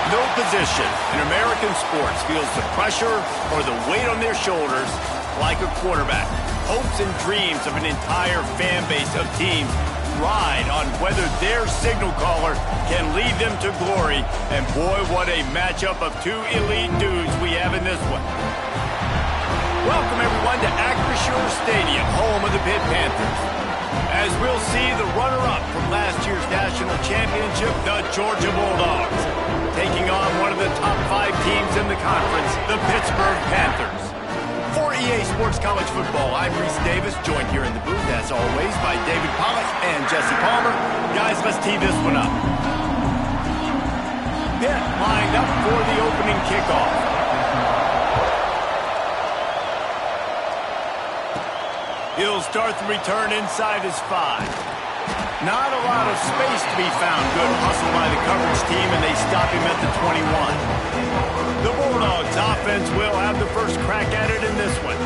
No position in American sports feels the pressure or the weight on their shoulders like a quarterback. Hopes and dreams of an entire fan base of teams ride on whether their signal caller can lead them to glory. And boy, what a matchup of two elite dudes we have in this one. Welcome, everyone, to Acrisure Stadium, home of the Pitt Panthers. As we'll see the runner-up from last year's national championship, the Georgia Bulldogs, taking on one of the top 5 teams in the conference, the Pittsburgh Panthers. For EA Sports College Football, I'm Reese Davis, joined here in the booth, as always, by David Pollack and Jesse Palmer. Guys, let's tee this one up. Pitt lined up for the opening kickoff. He'll start the return inside his 5. Not a lot of space to be found. Good hustle by the coverage team, and they stop him at the 21. The Bulldogs offense will have the first crack at it in this one.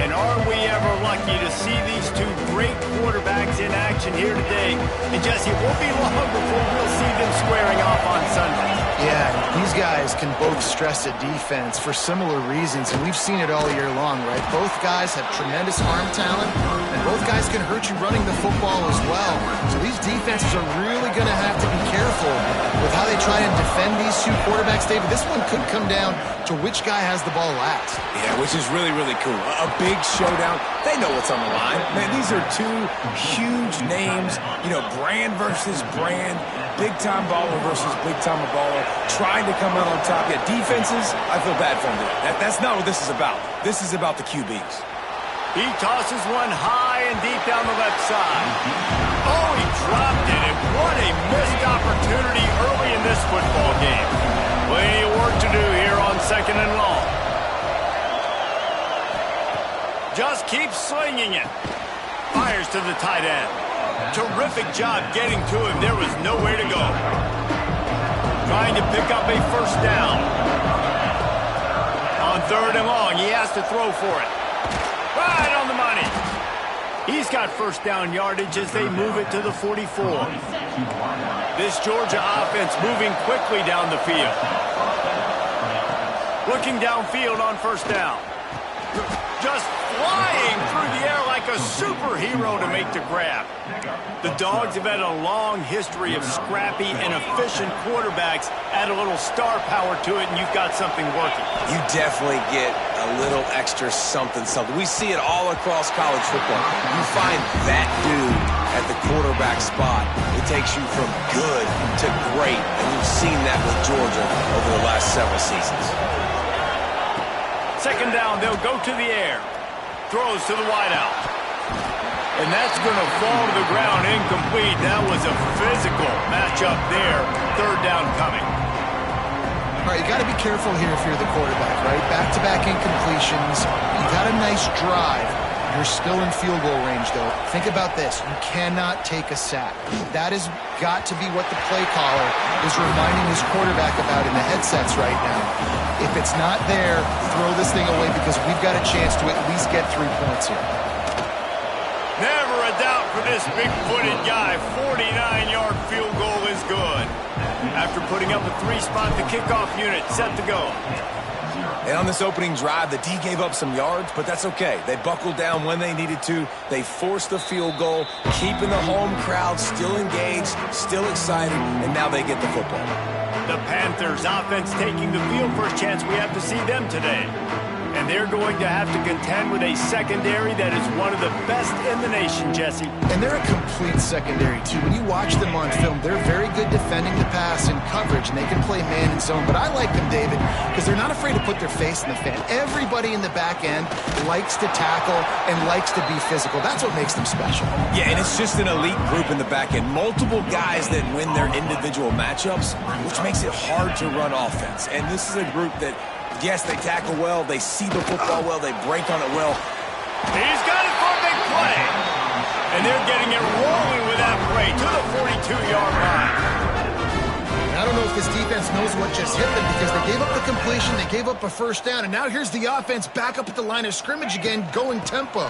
And are we ever lucky to see these two great quarterbacks in action here today? And Jesse, it won't be long before we'll see them squaring off on Sunday. Yeah, these guys can both stress a defense for similar reasons, and we've seen it all year long, right? Both guys have tremendous arm talent, and both guys can hurt you running the football as well. So these defenses are really going to have to be careful with how they try and defend these two quarterbacks, David. This one could come down to which guy has the ball last. Yeah, which is really, really cool. A big showdown. They know what's on the line. Man, these are two huge names, you know, brand versus brand, big-time baller versus big-time baller, trying to come out on top. Yeah, defenses, I feel bad for them today. That's not what this is about. This is about the QBs. He tosses one high and deep down the left side. Oh, he dropped it, and what a missed opportunity early in this football game. Plenty of work to do here on 2nd and long. Just keeps slinging it. Fires to the tight end. Terrific job getting to him. There was nowhere to go. Trying to pick up a first down. On 3rd and long, he has to throw for it. Right on the money. He's got first down yardage as they move it to the 44. This Georgia offense moving quickly down the field. Looking downfield on first down. Just flying through the air like a superhero to make the grab. The Dogs have had a long history of scrappy and efficient quarterbacks. Add a little star power to it, and you've got something working. You definitely get a little extra something. We see it all across college football. You find that dude at the quarterback spot, it takes you from good to great, and you've seen that with Georgia over the last several seasons. 2nd down, they'll go to the air. Throws to the wideout. And that's going to fall to the ground incomplete. That was a physical matchup there. 3rd down coming. All right, you got to be careful here if you're the quarterback, right? Back-to-back incompletions. You got a nice drive. You're still in field goal range, though. Think about this. You cannot take a sack. That has got to be what the play caller is reminding his quarterback about in the headsets right now. If it's not there, throw this thing away because we've got a chance to at least get 3 points here. Never a doubt for this big-footed guy. 49-yard field goal is good. After putting up a 3-spot, the kickoff unit set to go. And on this opening drive, the D gave up some yards, but that's okay. They buckled down when they needed to. They forced the field goal, keeping the home crowd still engaged, still excited, and now they get the football. The Panthers offense taking the field. First chance we have to see them today. And they're going to have to contend with a secondary that is one of the best in the nation, Jesse. And they're a complete secondary, too. When you watch them on film, they're very good defending the pass and coverage, and they can play man and zone. But I like them, David, because they're not afraid to put their face in the fan. Everybody in the back end likes to tackle and likes to be physical. That's what makes them special. Yeah, and it's just an elite group in the back end. Multiple guys that win their individual matchups, which makes it hard to run offense. And this is a group that, yes, they tackle well, they see the football well, they break on it well. He's got it for a big play. And they're getting it rolling with that play to the 42-yard line. I don't know if this defense knows what just hit them because they gave up the completion, they gave up a first down, and now here's the offense back up at the line of scrimmage again, going tempo.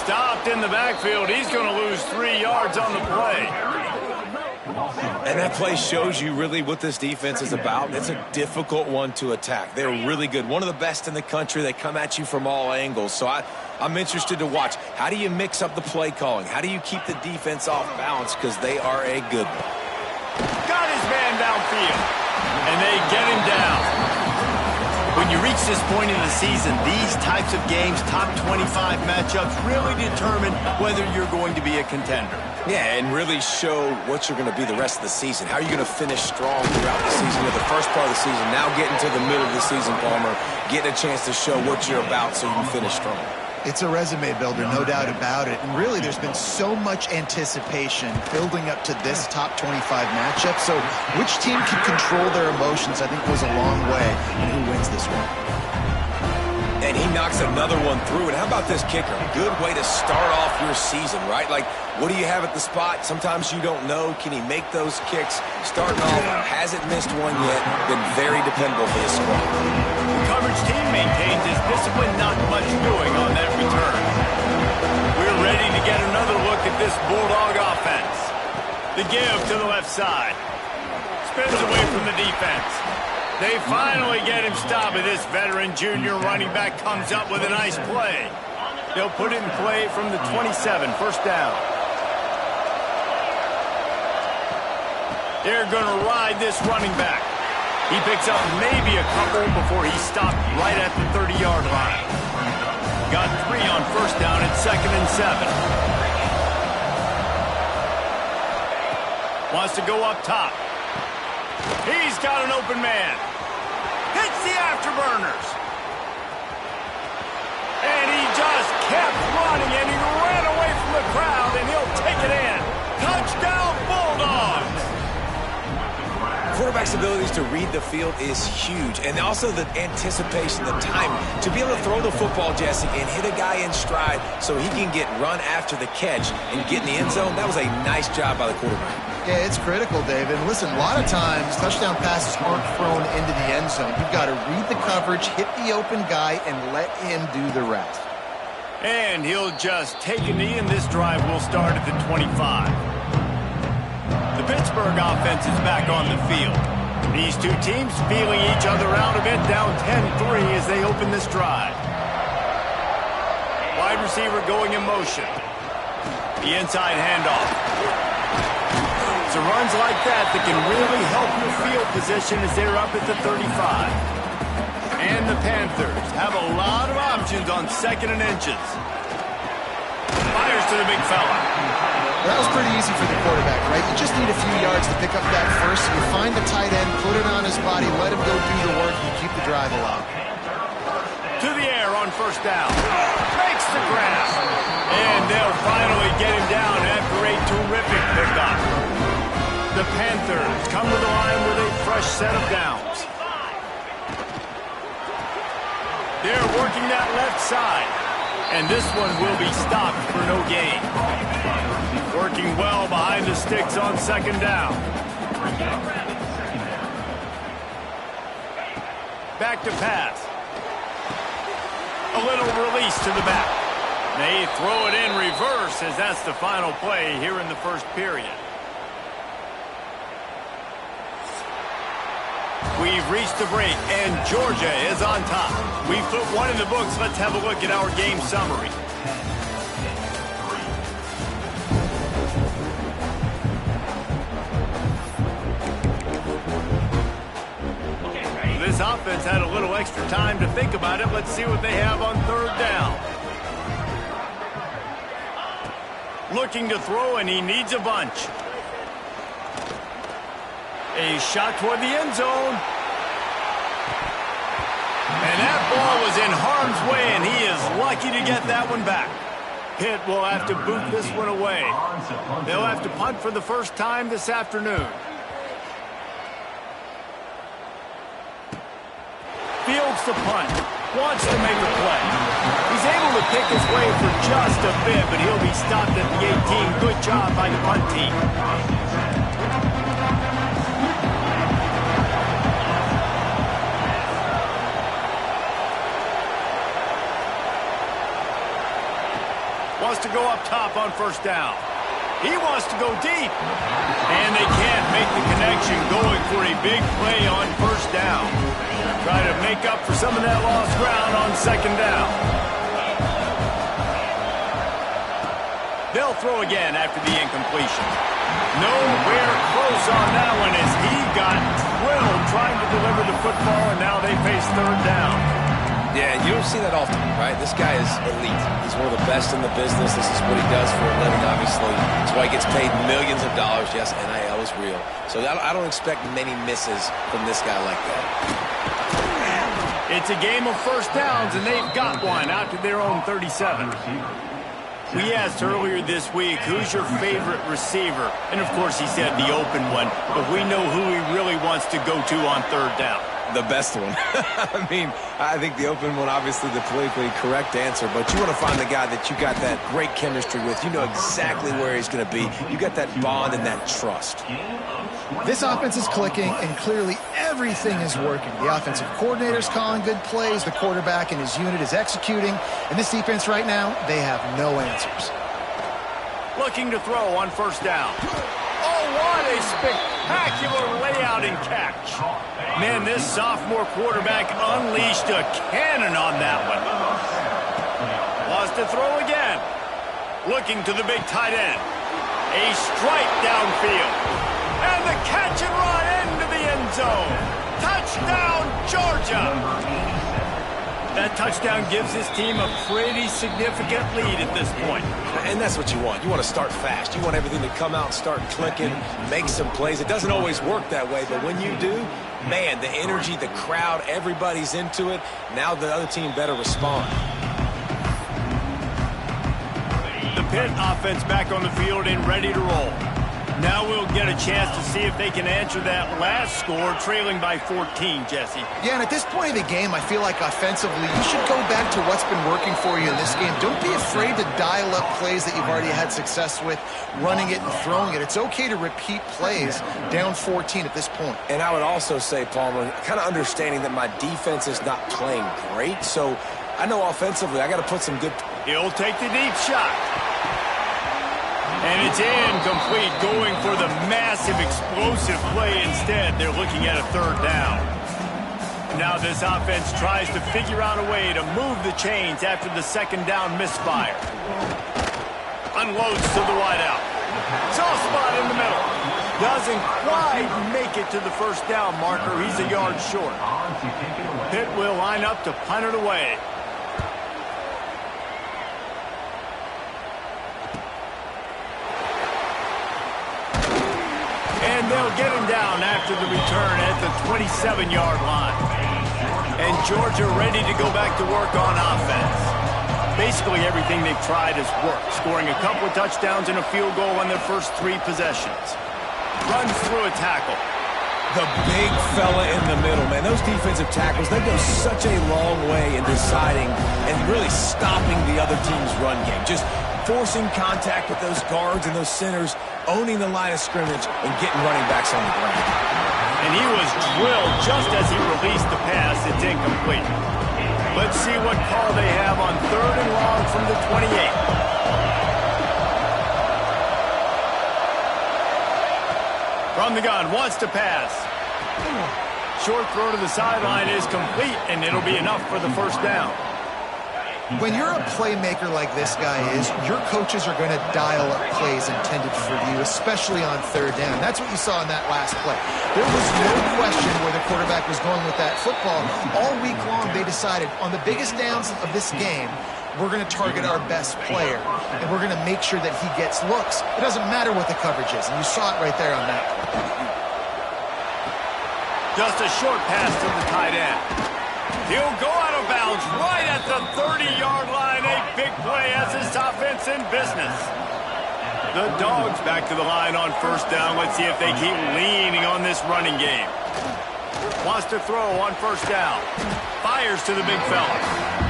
Stopped in the backfield. He's going to lose 3 yards on the play. And that play shows you really what this defense is about. It's a difficult one to attack. They're really good. One of the best in the country. They come at you from all angles. So I'm interested to watch. How do you mix up the play calling? How do you keep the defense off balance? Because they are a good one. Got his man downfield, and they get him down. When you reach this point in the season, these types of games, top 25 matchups, really determine whether you're going to be a contender. Yeah, and really show what you're going to be the rest of the season. How are you going to finish strong throughout the season? The first part of the season, now getting to the middle of the season, Palmer, getting a chance to show what you're about so you can finish strong. It's a resume builder, no doubt about it. And really, there's been so much anticipation building up to this top 25 matchup. So which team can control their emotions, I think, goes a long way in who wins this one. And he knocks another one through. And how about this kicker? Good way to start off your season, right? Like, what do you have at the spot? Sometimes you don't know. Can he make those kicks? Starting off, hasn't missed one yet. Been very dependable for this squad. The coverage team maintains his discipline, not much doing on that return. We're ready to get another look at this Bulldog offense. The give to the left side. Spins away from the defense. They finally get him stopped, and this veteran junior running back comes up with a nice play. They'll put it in play from the 27, first down. They're going to ride this running back. He picks up maybe a couple before he's stopped right at the 30-yard line. Got 3 on first down at 2nd and 7. Wants to go up top. He's got an open man. Hits the afterburners. And he just kept running, and he ran away from the crowd, and he'll take it in. Touchdown, Bulldogs! Quarterback's abilities to read the field is huge, and also the anticipation, the time to be able to throw the football, Jesse, and hit a guy in stride so he can get run after the catch and get in the end zone. That was a nice job by the quarterback. Yeah, it's critical, David. And listen, a lot of times touchdown passes aren't thrown into the end zone. You've got to read the coverage, hit the open guy, and let him do the rest. And he'll just take a knee, and this drive will start at the 25. The Pittsburgh offense is back on the field. These two teams feeling each other out a bit, down 10-3 as they open this drive. Wide receiver going in motion. The inside handoff. It's runs like that can really help your field position as they're up at the 35. And the Panthers have a lot of options on 2nd and inches. Fires to the big fella. That was pretty easy for the quarterback, right? You just need a few yards to pick up that first. You find the tight end, put it on his body, let him go do the work, and keep the drive alive. To the air on first down. Makes the grab. And they'll finally get him down after a terrific pickup. The Panthers come to the line with a fresh set of downs. They're working that left side. And this one will be stopped for no gain. Working well behind the sticks on 2nd down. Back to pass. A little release to the back. They throw it in reverse as that's the final play here in the first period. We've reached the break, and Georgia is on top. We've put one in the books. Let's have a look at our game summary. This offense had a little extra time to think about it. Let's see what they have on 3rd down. Looking to throw, and he needs a bunch. A shot toward the end zone. And that ball was in harm's way, and he is lucky to get that one back. Pitt will have to boot this one away. They'll have to punt for the first time this afternoon. Fields the punt. Wants to make a play. He's able to pick his way for just a bit, but he'll be stopped at the 18. Good job by the punt team. Wants to go up top on first down. He wants to go deep. And they can't make the connection, going for a big play on first down. Try to make up for some of that lost ground on second down. They'll throw again after the incompletion. Nowhere close on that one as he got drilled trying to deliver the football, and now they face third down. Yeah, you don't see that often, right? This guy is elite. He's one of the best in the business. This is what he does for a living, obviously. That's why he gets paid millions of dollars. Yes, NIL is real. So I don't expect many misses from this guy like that. It's a game of first downs, and they've got one out to their own 37. We asked earlier this week, who's your favorite receiver? And, of course, he said the open one, but we know who he really wants to go to on third down. The best one. I mean, I think the open one, obviously the politically correct answer, but you want to find the guy that you got that great chemistry with. You know exactly where he's going to be. You got that bond and that trust. This offense is clicking, and clearly everything is working. The offensive coordinator's calling good plays. The quarterback and his unit is executing. And this defense right now, they have no answers. Looking to throw on first down. Oh, what a spectacular layout and catch. Man, this sophomore quarterback unleashed a cannon on that one. Wants to throw again. Looking to the big tight end. A strike downfield. And the catch and run into the end zone. Touchdown, Georgia. That touchdown gives his team a pretty significant lead at this point. And that's what you want. You want to start fast. You want everything to come out and start clicking, make some plays. It doesn't always work that way, but when you do, man, the energy, the crowd, everybody's into it. Now the other team better respond. The Pitt offense back on the field and ready to roll. Now we'll get a chance to see if they can answer that last score, trailing by 14, Jesse. Yeah, and at this point of the game, I feel like offensively, you should go back to what's been working for you in this game. Don't be afraid to dial up plays that you've already had success with, running it and throwing it. It's okay to repeat plays down 14 at this point. And I would also say, Palmer, kind of understanding that my defense is not playing great, so I know offensively I got to put some good... He'll take the deep shot. And it's incomplete, going for the massive explosive play instead. They're looking at a third down. Now this offense tries to figure out a way to move the chains after the second down misfire. Unloads to the wideout. Soft spot in the middle. Doesn't quite make it to the first down marker. He's a yard short. Pitt will line up to punt it away. And they'll get him down after the return at the 27-yard line. And Georgia ready to go back to work on offense. Basically everything they've tried has worked, scoring a couple of touchdowns and a field goal on their first 3 possessions. Runs through a tackle. The big fella in the middle, man. Those defensive tackles, they go such a long way in deciding and really stopping the other team's run game. Just forcing contact with those guards and those centers, owning the line of scrimmage, and getting running backs on the ground. And he was drilled just as he released the pass. It's incomplete. Let's see what call they have on third and long from the 28. From the gun, wants to pass. Short throw to the sideline is complete, and it'll be enough for the first down. When you're a playmaker like this guy is, your coaches are going to dial up plays intended for you, especially on third down. That's what you saw in that last play. There was no question where the quarterback was going with that football. All week long, they decided on the biggest downs of this game, we're going to target our best player, and we're going to make sure that he gets looks. It doesn't matter what the coverage is, and you saw it right there on that play. Just a short pass to the tight end. He'll go out of bounds right at the 30-yard line. A big play as this offense in business. The Dawgs back to the line on first down. Let's see if they keep leaning on this running game. Wants to throw on first down. Fires to the big fella.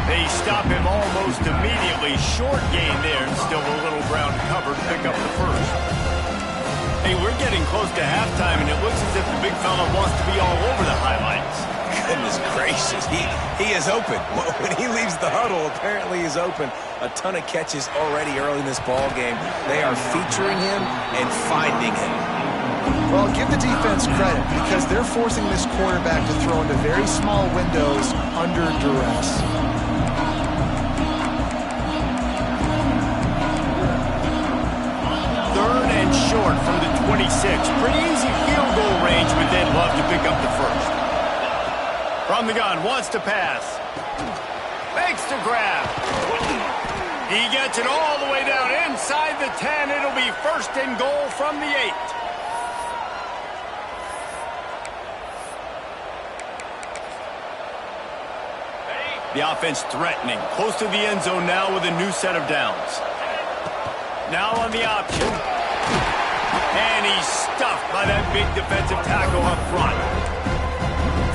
They stop him almost immediately. Short gain there, and still a little ground covered. Pick up the first. Hey, we're getting close to halftime, and it looks as if the big fella wants to be all over the highlights. Goodness gracious, he is open. When he leaves the huddle, apparently he's open. A ton of catches already early in this ball game. They are featuring him and finding him. Well, give the defense credit because they're forcing this quarterback to throw into very small windows under duress. Third and short from the 26. Pretty easy field goal range, but they'd love to pick up the first. From the gun, wants to pass. Makes the grab. He gets it all the way down inside the 10. It'll be first and goal from the 8. The offense threatening, close to the end zone now with a new set of downs. Now on the option. And he's stuffed by that big defensive tackle up front.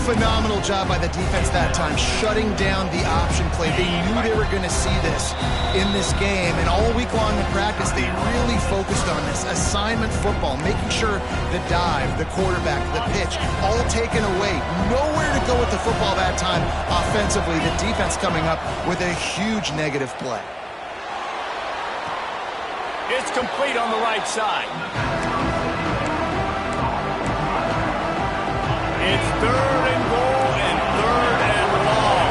Phenomenal job by the defense that time, shutting down the option play. They knew they were going to see this in this game, and all week long in practice, they really focused on this assignment football, making sure the dive, the quarterback, the pitch, all taken away. Nowhere to go with the football that time offensively. The defense coming up with a huge negative play. It's complete on the right side. It's third and goal and third and long.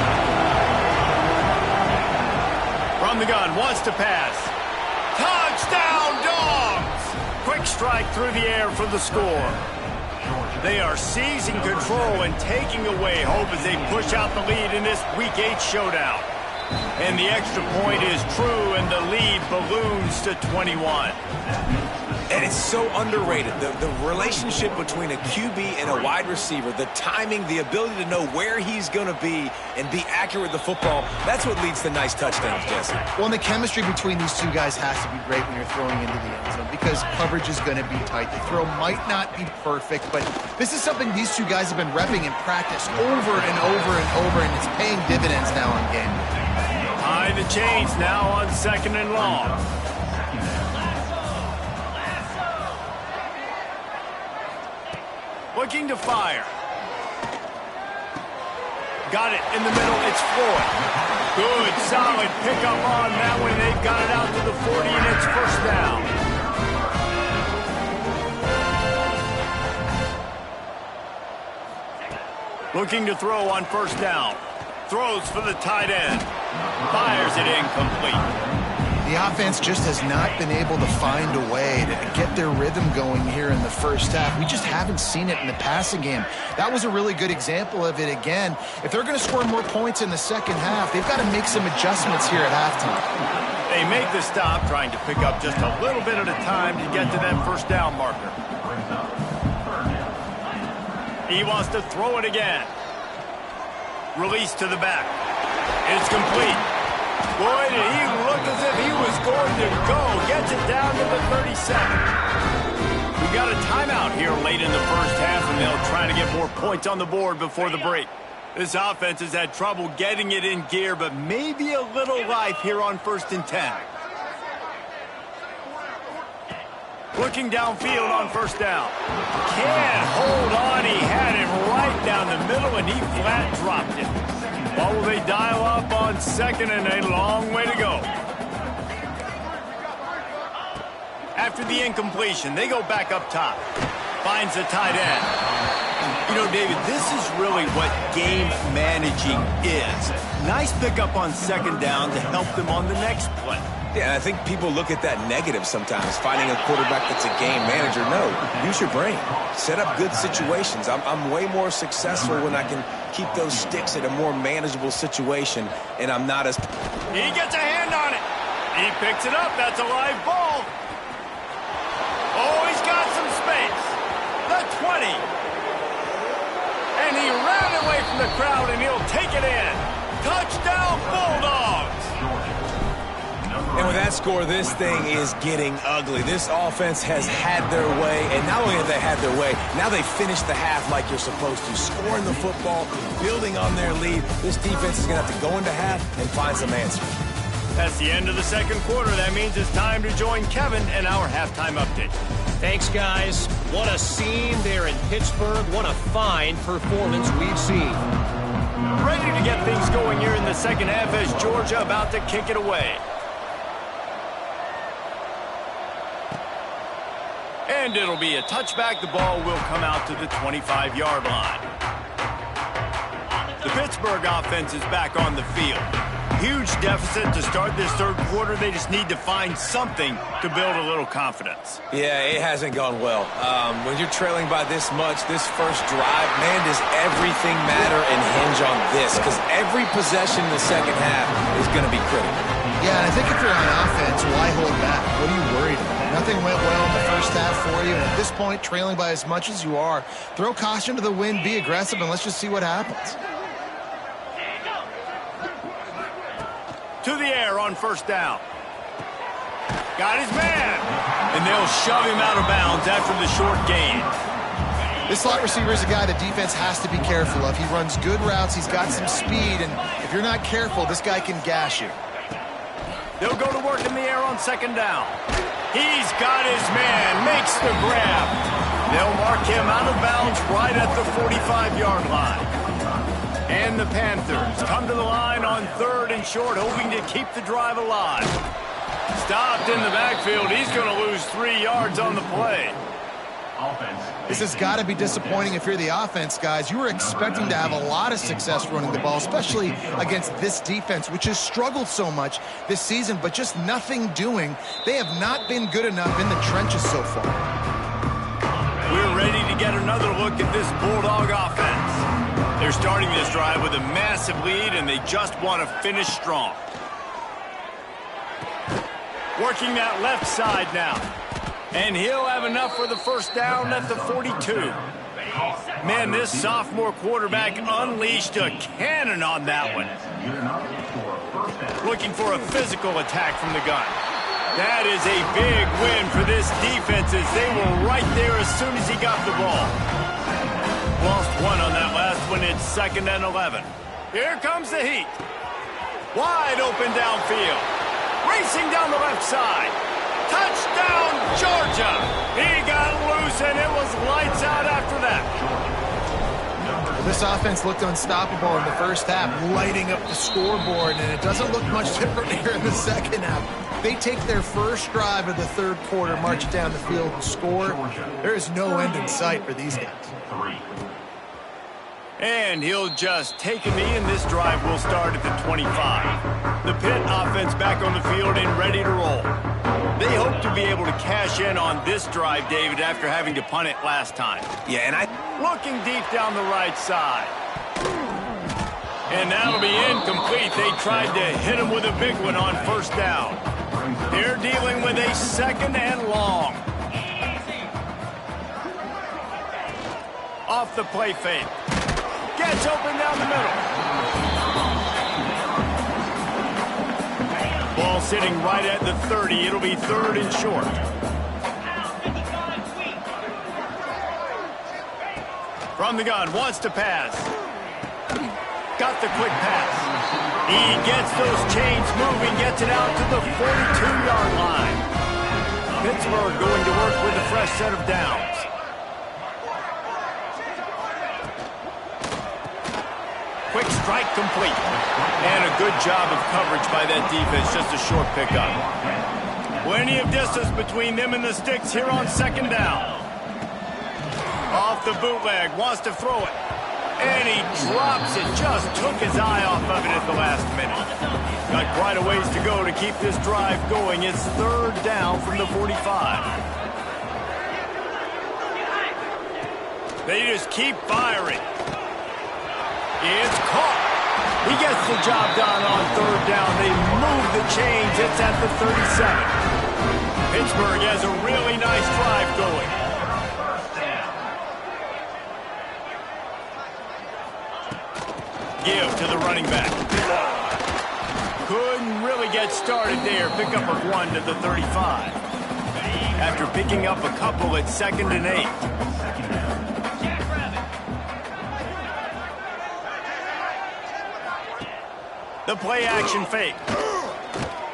From the gun, wants to pass. Touchdown, Dawgs! Quick strike through the air for the score. They are seizing control and taking away hope as they push out the lead in this Week 8 showdown. And the extra point is true, and the lead balloons to 21. And it's so underrated. The relationship between a QB and a wide receiver, the timing, the ability to know where he's going to be and be accurate with the football, that's what leads to nice touchdowns, Jesse. Well, and the chemistry between these two guys has to be great when you're throwing into the end zone because coverage is going to be tight. The throw might not be perfect, but this is something these two guys have been repping in practice over and over and over, and it's paying dividends now in game. High the chains now on second and long. Looking to fire. Got it in the middle. It's Floyd. Good, solid pickup on that one. They've got it out to the 40, and it's first down. Looking to throw on first down. Throws for the tight end. Fires it incomplete. The offense just has not been able to find a way to get their rhythm going here in the first half. We just haven't seen it in the passing game. That was a really good example of it again. If they're going to score more points in the second half, they've got to make some adjustments here at halftime. They make the stop, trying to pick up just a little bit at a time to get to that first down marker. He wants to throw it again. Release to the back. It's complete. Boy, did he look as if he was going to go. Gets it down to the 37. We got a timeout here late in the first half, and they'll try to get more points on the board before the break. This offense has had trouble getting it in gear, but maybe a little life here on 1st and 10. Looking downfield on first down. Can't hold on. He had it right down the middle, and he flat dropped it. What will they dial up on second, and a long way to go? After the incompletion, they go back up top. Finds the tight end. You know, David, this is really what game managing is. Nice pickup on second down to help them on the next play. Yeah, and I think people look at that negative sometimes, finding a quarterback that's a game manager. No, use your brain. Set up good situations. I'm way more successful when I can keep those sticks at a more manageable situation, and I'm not as... He gets a hand on it. He picks it up. That's a live ball. Oh, he's got some space. The 20. And he ran away from the crowd, and he'll take it in. Touchdown, Bulldogs. And with that score, this thing is getting ugly. This offense has had their way, and not only have they had their way, now they finished the half like you're supposed to, scoring the football, building on their lead. This defense is going to have to go into half and find some answers. That's the end of the second quarter. That means it's time to join Kevin in our halftime update. Thanks, guys. What a scene there in Pittsburgh. What a fine performance we've seen. Ready to get things going here in the second half as Georgia about to kick it away. And it'll be a touchback. The ball will come out to the 25-yard line. The Pittsburgh offense is back on the field. Huge deficit to start this third quarter. They just need to find something to build a little confidence. Yeah, it hasn't gone well. When you're trailing by this much, this first drive, man, does everything matter and hinge on this? Because every possession in the second half is going to be critical. Yeah, and I think if you're on offense, why hold back? What are you worried about? Nothing went well in the first half for you, and at this point, trailing by as much as you are, throw caution to the wind, be aggressive, and let's just see what happens. To the air on first down. Got his man. And they'll shove him out of bounds after the short gain. This slot receiver is a guy the defense has to be careful of. He runs good routes. He's got some speed, and if you're not careful, this guy can gash you. They'll go to work in the air on second down. He's got his man. Makes the grab. They'll mark him out of bounds right at the 45-yard line. And the Panthers come to the line on third and short, hoping to keep the drive alive. Stopped in the backfield. He's going to lose 3 yards on the play. This has got to be disappointing if you're the offense, guys. You were expecting to have a lot of success running the ball, especially against this defense, which has struggled so much this season, but just nothing doing. They have not been good enough in the trenches so far. We're ready to get another look at this Bulldog offense. They're starting this drive with a massive lead, and they just want to finish strong. Working that left side now. And he'll have enough for the first down at the 42. Man, this sophomore quarterback unleashed a cannon on that one. Looking for a physical attack from the gun. That is a big win for this defense as they were right there as soon as he got the ball. Lost one on that last one. It's 2nd and 11. Here comes the heat. Wide open downfield. Racing down the left side. Touchdown, Georgia. He got loose, and it was lights out after that. This offense looked unstoppable in the first half, lighting up the scoreboard, and it doesn't look much different here in the second half. They take their first drive of the third quarter, march down the field, and score. There is no end in sight for these guys. And he'll just take a knee, and this drive will start at the 25. The Pitt offense back on the field and ready to roll. They hope to be able to cash in on this drive, David, after having to punt it last time. Yeah, and looking deep down the right side. And that'll be incomplete. They tried to hit him with a big one on first down. They're dealing with a 2nd and long. Off the play fake. Gets open down the middle. Ball sitting right at the 30. It'll be 3rd and short. From the gun, wants to pass. Got the quick pass. He gets those chains moving, gets it out to the 42-yard line. Pittsburgh going to work with a fresh set of downs. Quick strike complete. And a good job of coverage by that defense. Just a short pickup. Plenty of distance between them and the sticks here on second down. Off the bootleg. Wants to throw it. And he drops it. Just took his eye off of it at the last minute. Got quite a ways to go to keep this drive going. It's 3rd down from the 45. They just keep firing. It's caught. He gets the job done on 3rd down. They move the chains. It's at the 37. Pittsburgh has a really nice drive going. Give to the running back. Couldn't really get started there. Pickup of 1 to the 35. After picking up a couple, it's 2nd and 8. The play action fake.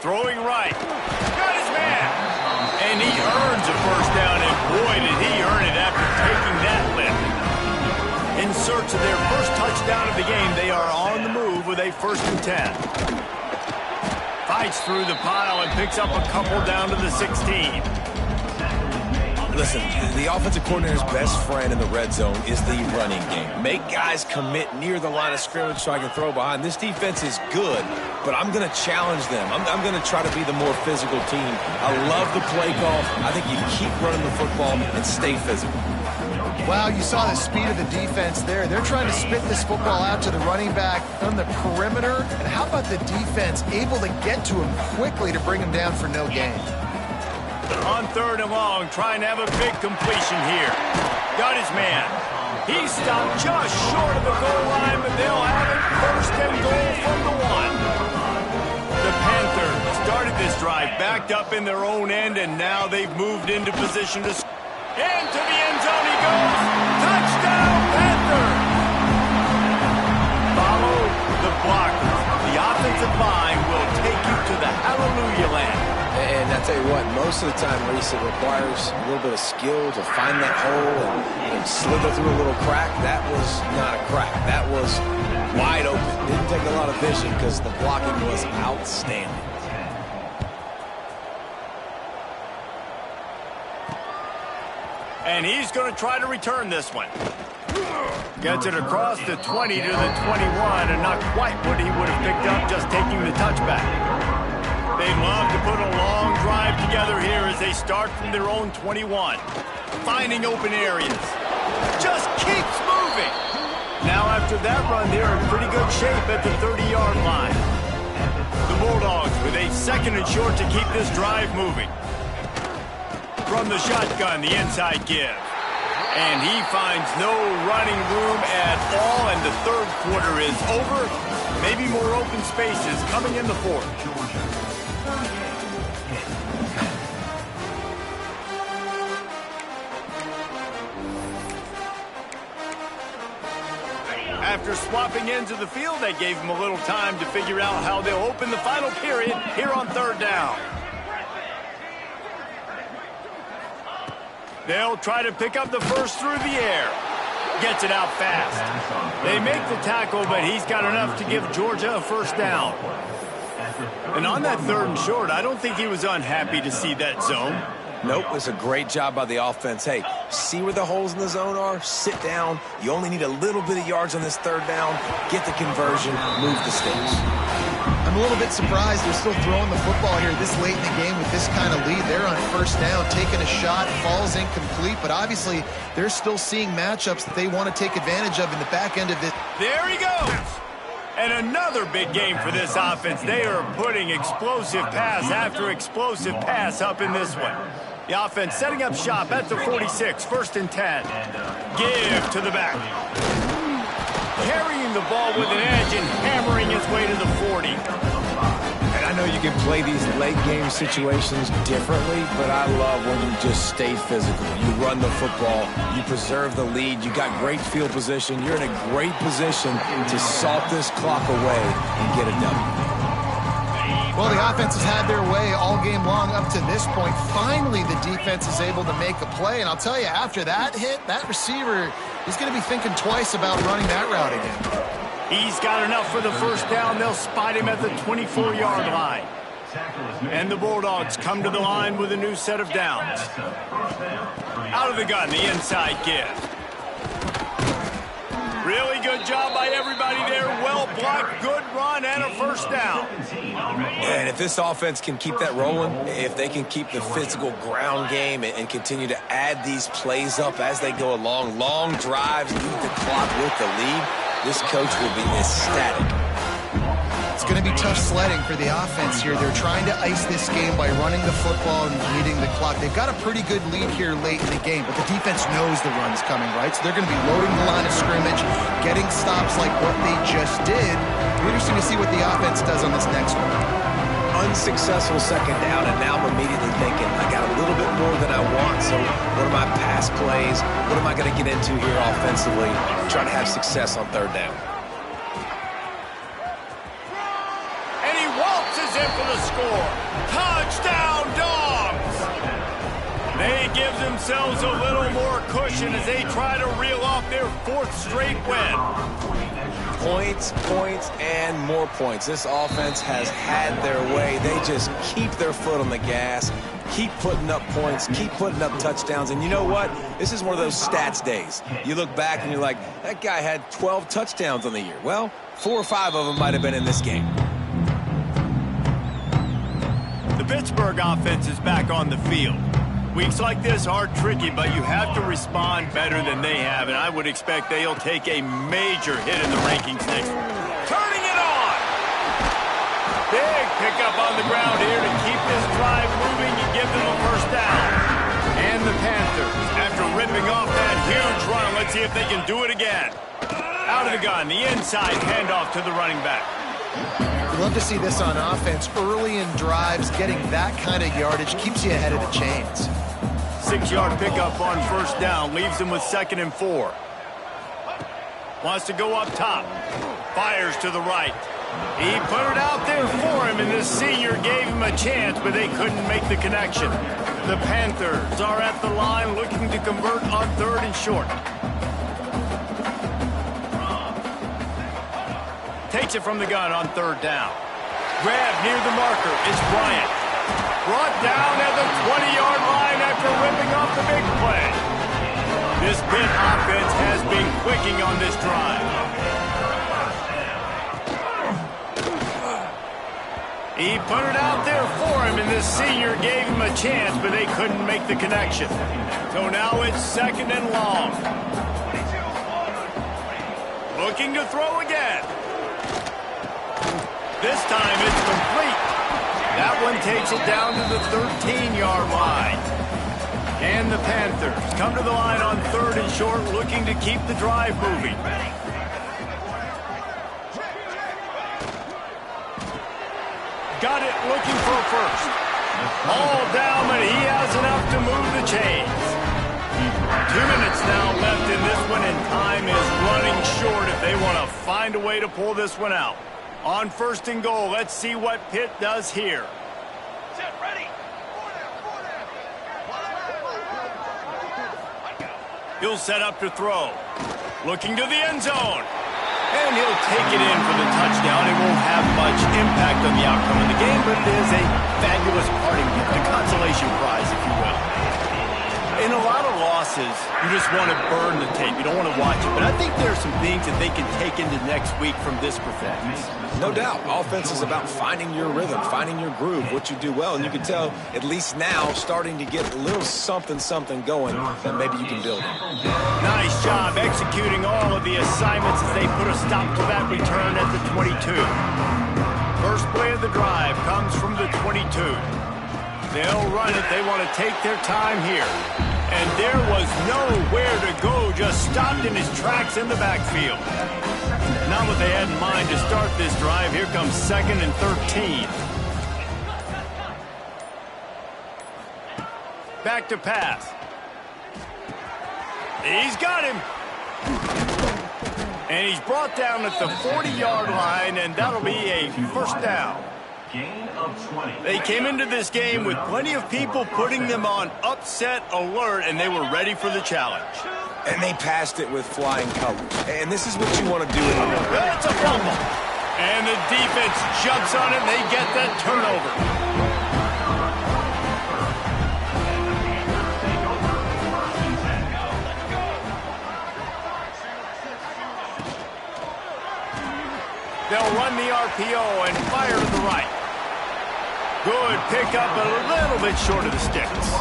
throwing right. Got his man. And he earns a first down, and boy, did he earn it after taking that lift. In search of their first touchdown of the game, they are on the move with a 1st and 10. Fights through the pile and picks up a couple down to the 16. Listen, the offensive coordinator's best friend in the red zone is the running game. Make guys commit near the line of scrimmage so I can throw behind. This defense is good, but I'm going to challenge them. I'm going to try to be the more physical team. I love the play call. I think you keep running the football and stay physical. Wow, you saw the speed of the defense there. They're trying to spit this football out to the running back on the perimeter. And how about the defense able to get to him quickly to bring him down for no gain? On 3rd and long, trying to have a big completion here. Got his man. He stopped just short of the goal line, but they'll have it 1st and goal from the 1. The Panthers started this drive backed up in their own end, and now they've moved into position to score. Into the end zone he goes. Touchdown, Panthers! Follow the blockers. The offensive line will take you to the hallelujah land. And I tell you what, most of the time, Reese, it requires a little bit of skill to find that hole and slither through a little crack. That was not a crack. That was wide open. Didn't take a lot of vision because the blocking was outstanding. And he's going to try to return this one. Gets it across the 20 to the 21, and not quite what he would have picked up just taking the touchback. They'd love to put a long drive together here as they start from their own 21. Finding open areas. Just keeps moving. Now after that run, they're in pretty good shape at the 30-yard line. The Bulldogs with a 2nd and short to keep this drive moving. From the shotgun, the inside give. And he finds no running room at all, and the 3rd quarter is over. Maybe more open spaces coming in the 4th. After swapping ends of the field, they gave him a little time to figure out how they'll open the final period here on 3rd down. They'll try to pick up the first through the air. Gets it out fast. They make the tackle, but he's got enough to give Georgia a 1st down. And on that 3rd and short, I don't think he was unhappy to see that zone. Nope, it's a great job by the offense. Hey, see where the holes in the zone are? Sit down. You only need a little bit of yards on this 3rd down. Get the conversion. Move the sticks. I'm a little bit surprised they're still throwing the football here this late in the game with this kind of lead. They're on 1st down, taking a shot, falls incomplete, but obviously they're still seeing matchups that they want to take advantage of in the back end of this. There he goes! And another big game for this offense. They are putting explosive pass after explosive pass up in this one. The offense setting up shop at the 46, 1st and 10. Give to the back. Carrying the ball with an edge and hammering his way to the 40. And I know you can play these late game situations differently, but I love when you just stay physical. You run the football, you preserve the lead, you got great field position, you're in a great position to salt this clock away and get it done. Well, the offense has had their way all game long up to this point. Finally, the defense is able to make a play. And I'll tell you, after that hit, that receiver is going to be thinking twice about running that route again. He's got enough for the 1st down. They'll spot him at the 24-yard line. And the Bulldogs come to the line with a new set of downs. Out of the gun, the inside give. Really good job by everybody there. Well blocked, good run, and a 1st down. And if this offense can keep that rolling, if they can keep the physical ground game and continue to add these plays up as they go along, long drives, lead the clock with the lead, this coach will be ecstatic. It's going to be tough sledding for the offense here. They're trying to ice this game by running the football and leading the clock. They've got a pretty good lead here late in the game, but the defense knows the run's coming, right? So they're going to be loading the line of scrimmage, getting stops like what they just did. It'll be interesting to see what the offense does on this next one. Unsuccessful 2nd down, and now I'm immediately thinking, I got a little bit more than I want, so what are my pass plays? What am I going to get into here offensively? Trying to have success on 3rd down. And he waltzes it for the score. Touchdown, Dawgs! They give themselves a little more cushion as they try to reel off their 4th straight win. Points, points, and more points. This offense has had their way. They just keep their foot on the gas, keep putting up points, keep putting up touchdowns. And you know what? This is one of those stats days. You look back and you're like, that guy had 12 touchdowns on the year. Well, 4 or 5 of them might have been in this game. The Pittsburgh offense is back on the field. Weeks like this are tricky, but you have to respond better than they have, and I would expect they'll take a major hit in the rankings next week. Turning it on! Big pickup on the ground here to keep this drive moving and give them a first down. And the Panthers, after ripping off that huge run, let's see if they can do it again. Out of the gun, the inside handoff to the running back. You love to see this on offense. Early in drives, getting that kind of yardage keeps you ahead of the chains. 6-yard pickup on first down, leaves him with 2nd and 4. Wants to go up top. Fires to the right. He put it out there for him, and the senior gave him a chance, but they couldn't make the connection. The Panthers are at the line looking to convert on 3rd and short. Takes it from the gun on 3rd down. Grab near the marker. It's Bryant. Brought down at the 20-yard line after ripping off the big play. This Pitt offense has been clicking on this drive. He put it out there for him, and the senior gave him a chance, but they couldn't make the connection. So now it's 2nd and long. Looking to throw again. This time it's complete. That one takes it down to the 13-yard line. And the Panthers come to the line on 3rd and short, looking to keep the drive moving. Got it, looking for a first. All down, but he has enough to move the chains. 2 minutes now left in this one, and time is running short if they want to find a way to pull this one out. On 1st and goal, let's see what Pitt does here. Set, ready. He'll set up to throw. Looking to the end zone. And he'll take it in for the touchdown. It won't have much impact on the outcome of the game, but it is a fabulous parting gift, a consolation prize, if you will. In a lot of losses, you just want to burn the tape. You don't want to watch it. But I think there are some things that they can take into next week from this performance. No doubt. Offense is about finding your rhythm, finding your groove, what you do well. And you can tell, at least now, starting to get a little something going that maybe you can build on. Nice job executing all of the assignments as they put a stop to that return at the 22. First play of the drive comes from the 22. They'll run it. They want to take their time here. And there was nowhere to go, just stopped in his tracks in the backfield. Not what they had in mind to start this drive. Here comes 2nd and 13. Back to pass. He's got him. And he's brought down at the 40-yard line, and that'll be a first down. They came into this game with plenty of people putting them on upset alert, and they were ready for the challenge. And they passed it with flying colors. And this is what you want to do. That's a fumble. And the defense jumps on it, and they get that turnover. They'll run the RPO and fire to the right. Good pickup, a little bit short of the sticks.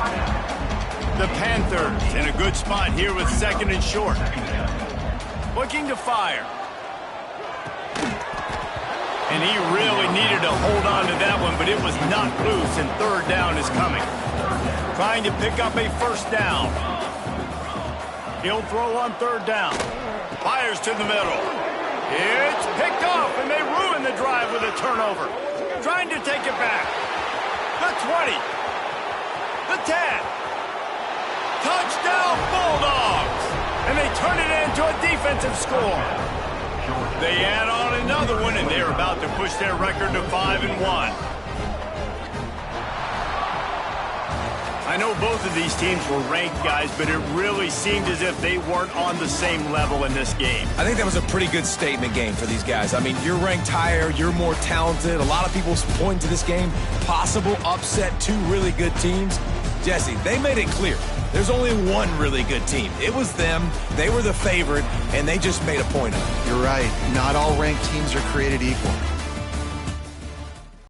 The Panthers in a good spot here with 2nd and short. Looking to fire. And he really needed to hold on to that one, but it was not loose, and 3rd down is coming. Trying to pick up a first down. He'll throw on 3rd down. Fires to the middle. It's picked off, and they ruin the drive with a turnover. Trying to take it back. The 20. The 10. Touchdown Bulldogs! And they turn it into a defensive score. They add on another one, and they're about to push their record to 5-1. I know both of these teams were ranked, guys, but it really seemed as if they weren't on the same level in this game. I think that was a pretty good statement game for these guys. I mean, you're ranked higher, you're more talented. A lot of people point to this game, possible upset, two really good teams. Jesse, they made it clear. There's only one really good team. It was them. They were the favorite, and they just made a point of it. You're right. Not all ranked teams are created equal.